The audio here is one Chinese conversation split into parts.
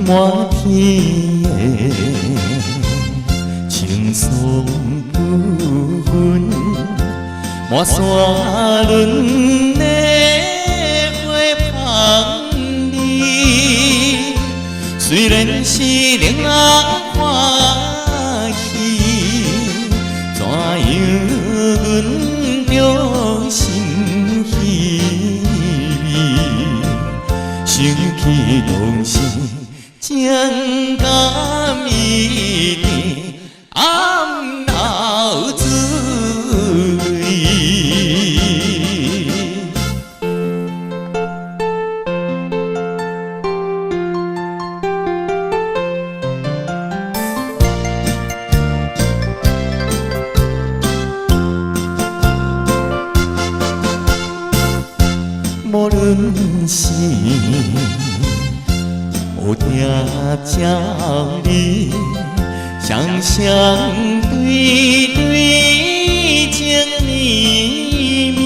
满天的青松不分，满山轮的花香里，虽然是令人欢喜，怎样阮着心稀微，想起当时情感一定暗流滋味。无论是有听照你，双双对对情绵绵，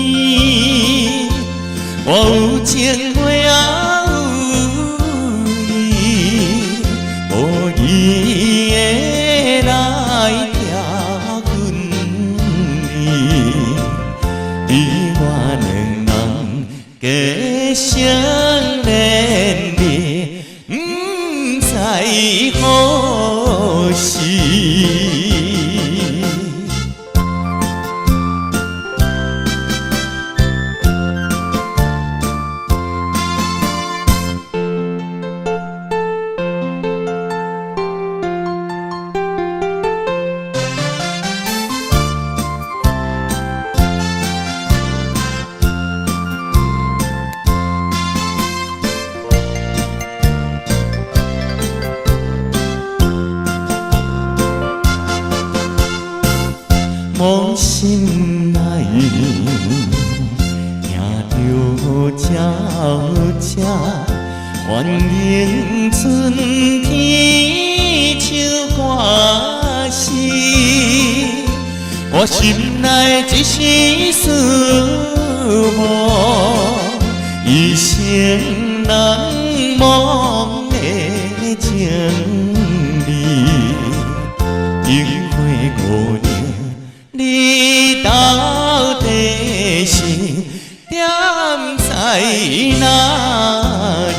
我有情花也有意，无意的来听阮意，你我两人结成连理，不知何时。无心内听着悄悄，欢迎春天唱歌时，我心内一丝思慕，一生难忘的情义，樱花五年。你到底是踮在哪里？